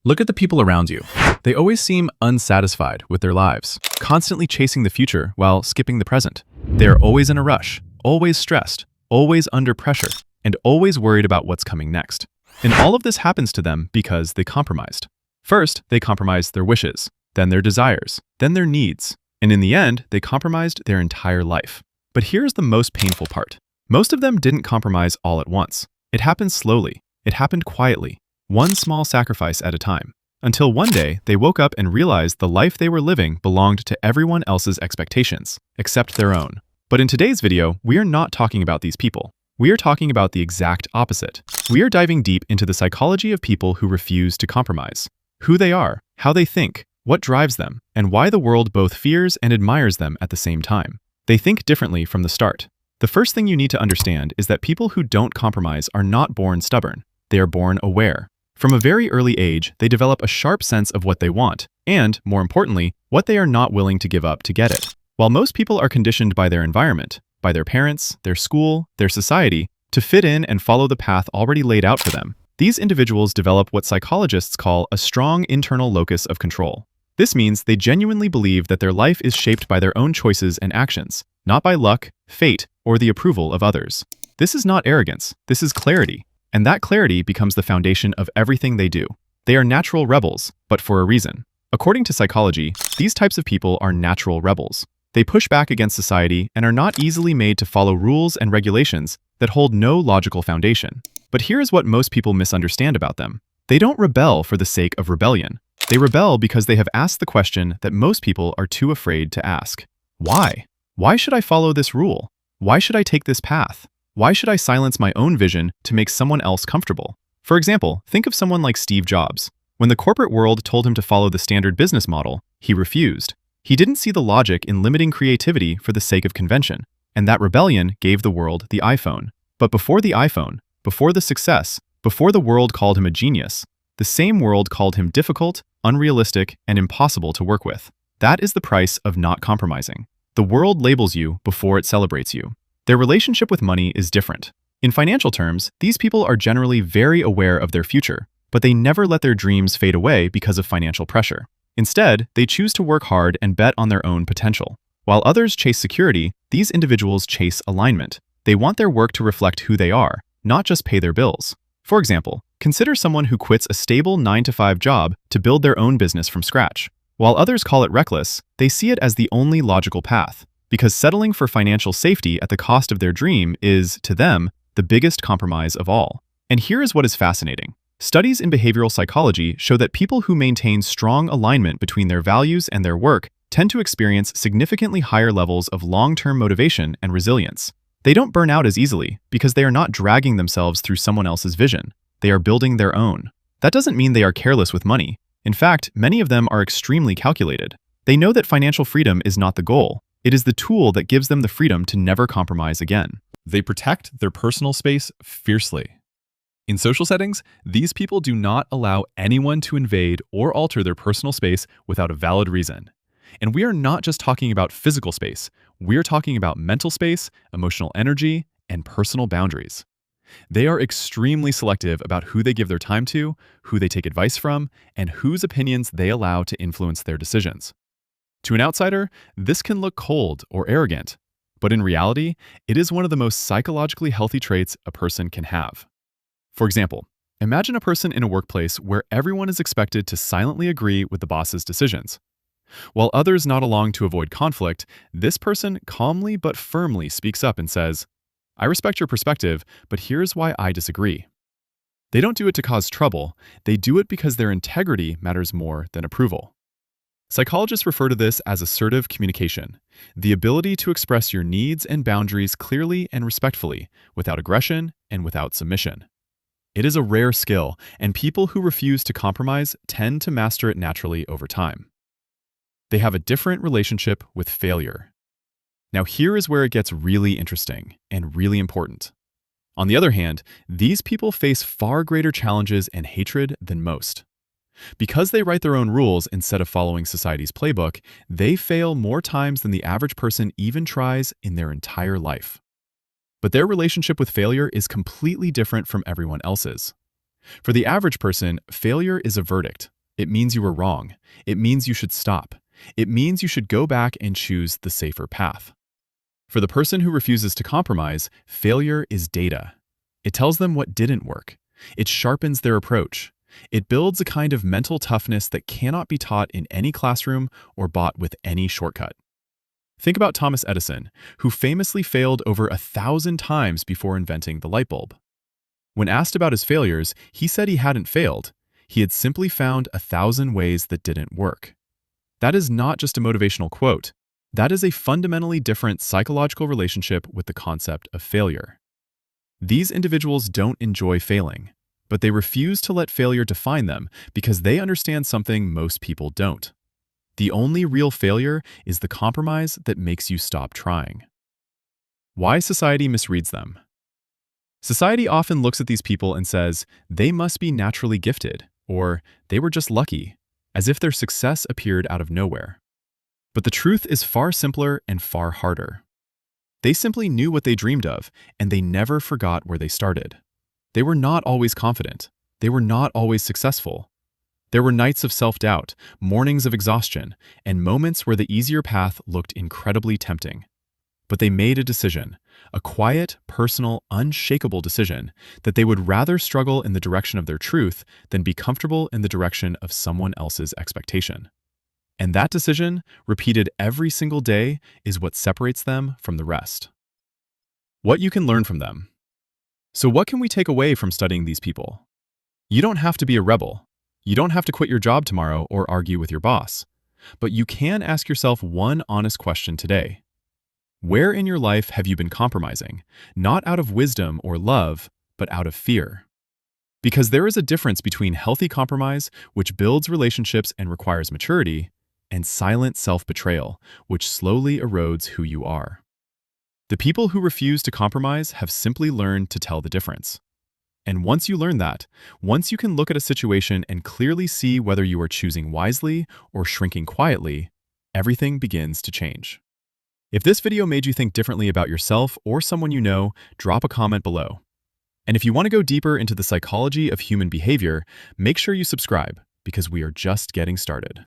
Look at the people around you. They always seem unsatisfied with their lives, constantly chasing the future while skipping the present. They are always in a rush, always stressed, always under pressure, and always worried about what's coming next. And all of this happens to them because they compromised. First, they compromised their wishes, then their desires, then their needs, and in the end, they compromised their entire life. But here's the most painful part. Most of them didn't compromise all at once. It happened slowly. It happened quietly, one small sacrifice at a time, until one day they woke up and realized the life they were living belonged to everyone else's expectations, except their own. But in today's video, we are not talking about these people. We are talking about the exact opposite. We are diving deep into the psychology of people who refuse to compromise, who they are, how they think, what drives them, and why the world both fears and admires them at the same time. They think differently from the start. The first thing you need to understand is that people who don't compromise are not born stubborn. They are born aware. From a very early age, they develop a sharp sense of what they want, and, more importantly, what they are not willing to give up to get it. While most people are conditioned by their environment, by their parents, their school, their society, to fit in and follow the path already laid out for them, these individuals develop what psychologists call a strong internal locus of control. This means they genuinely believe that their life is shaped by their own choices and actions, not by luck, fate, or the approval of others. This is not arrogance, this is clarity. And that clarity becomes the foundation of everything they do. They are natural rebels, but for a reason. According to psychology, these types of people are natural rebels. They push back against society and are not easily made to follow rules and regulations that hold no logical foundation. But here is what most people misunderstand about them. They don't rebel for the sake of rebellion. They rebel because they have asked the question that most people are too afraid to ask. Why? Why should I follow this rule? Why should I take this path? Why should I silence my own vision to make someone else comfortable? For example, think of someone like Steve Jobs. When the corporate world told him to follow the standard business model, he refused. He didn't see the logic in limiting creativity for the sake of convention, and that rebellion gave the world the iPhone. But before the iPhone, before the success, before the world called him a genius, the same world called him difficult, unrealistic, and impossible to work with. That is the price of not compromising. The world labels you before it celebrates you. Their relationship with money is different. In financial terms, these people are generally very aware of their future, but they never let their dreams fade away because of financial pressure. Instead, they choose to work hard and bet on their own potential. While others chase security, these individuals chase alignment. They want their work to reflect who they are, not just pay their bills. For example, consider someone who quits a stable 9-to-5 job to build their own business from scratch. While others call it reckless, they see it as the only logical path, because settling for financial safety at the cost of their dream is, to them, the biggest compromise of all. And here is what is fascinating. Studies in behavioral psychology show that people who maintain strong alignment between their values and their work tend to experience significantly higher levels of long-term motivation and resilience. They don't burn out as easily because they are not dragging themselves through someone else's vision. They are building their own. That doesn't mean they are careless with money. In fact, many of them are extremely calculated. They know that financial freedom is not the goal. It is the tool that gives them the freedom to never compromise again. They protect their personal space fiercely. In social settings, these people do not allow anyone to invade or alter their personal space without a valid reason. And we are not just talking about physical space. We are talking about mental space, emotional energy, and personal boundaries. They are extremely selective about who they give their time to, who they take advice from, and whose opinions they allow to influence their decisions. To an outsider, this can look cold or arrogant, but in reality, it is one of the most psychologically healthy traits a person can have. For example, imagine a person in a workplace where everyone is expected to silently agree with the boss's decisions. While others nod along to avoid conflict, this person calmly but firmly speaks up and says, "I respect your perspective, but here's why I disagree." They don't do it to cause trouble, they do it because their integrity matters more than approval. Psychologists refer to this as assertive communication, the ability to express your needs and boundaries clearly and respectfully, without aggression and without submission. It is a rare skill, and people who refuse to compromise tend to master it naturally over time. They have a different relationship with failure. Now here is where it gets really interesting and really important. On the other hand, these people face far greater challenges and hatred than most. Because they write their own rules instead of following society's playbook, they fail more times than the average person even tries in their entire life. But their relationship with failure is completely different from everyone else's. For the average person, failure is a verdict, It means you were wrong. It means you should stop. It means you should go back and choose the safer path. For the person who refuses to compromise, failure is data. It tells them what didn't work. It sharpens their approach. It builds a kind of mental toughness that cannot be taught in any classroom or bought with any shortcut. Think about Thomas Edison, who famously failed over 1,000 times before inventing the light bulb. When asked about his failures, he said he hadn't failed. He had simply found 1,000 ways that didn't work. That is not just a motivational quote. That is a fundamentally different psychological relationship with the concept of failure. These individuals don't enjoy failing, but they refuse to let failure define them because they understand something most people don't. The only real failure is the compromise that makes you stop trying. Why society misreads them. Society often looks at these people and says, they must be naturally gifted, or they were just lucky, as if their success appeared out of nowhere. But the truth is far simpler and far harder. They simply knew what they dreamed of, and they never forgot where they started. They were not always confident. They were not always successful. There were nights of self-doubt, mornings of exhaustion, and moments where the easier path looked incredibly tempting. But they made a decision, a quiet, personal, unshakable decision, that they would rather struggle in the direction of their truth than be comfortable in the direction of someone else's expectation. And that decision, repeated every single day, is what separates them from the rest. What you can learn from them. So what can we take away from studying these people? You don't have to be a rebel. You don't have to quit your job tomorrow or argue with your boss. But you can ask yourself one honest question today. Where in your life have you been compromising, not out of wisdom or love, but out of fear? Because there is a difference between healthy compromise, which builds relationships and requires maturity, and silent self-betrayal, which slowly erodes who you are. The people who refuse to compromise have simply learned to tell the difference. And once you learn that, once you can look at a situation and clearly see whether you are choosing wisely or shrinking quietly, everything begins to change. If this video made you think differently about yourself or someone you know, drop a comment below. And if you want to go deeper into the psychology of human behavior, make sure you subscribe, because we are just getting started.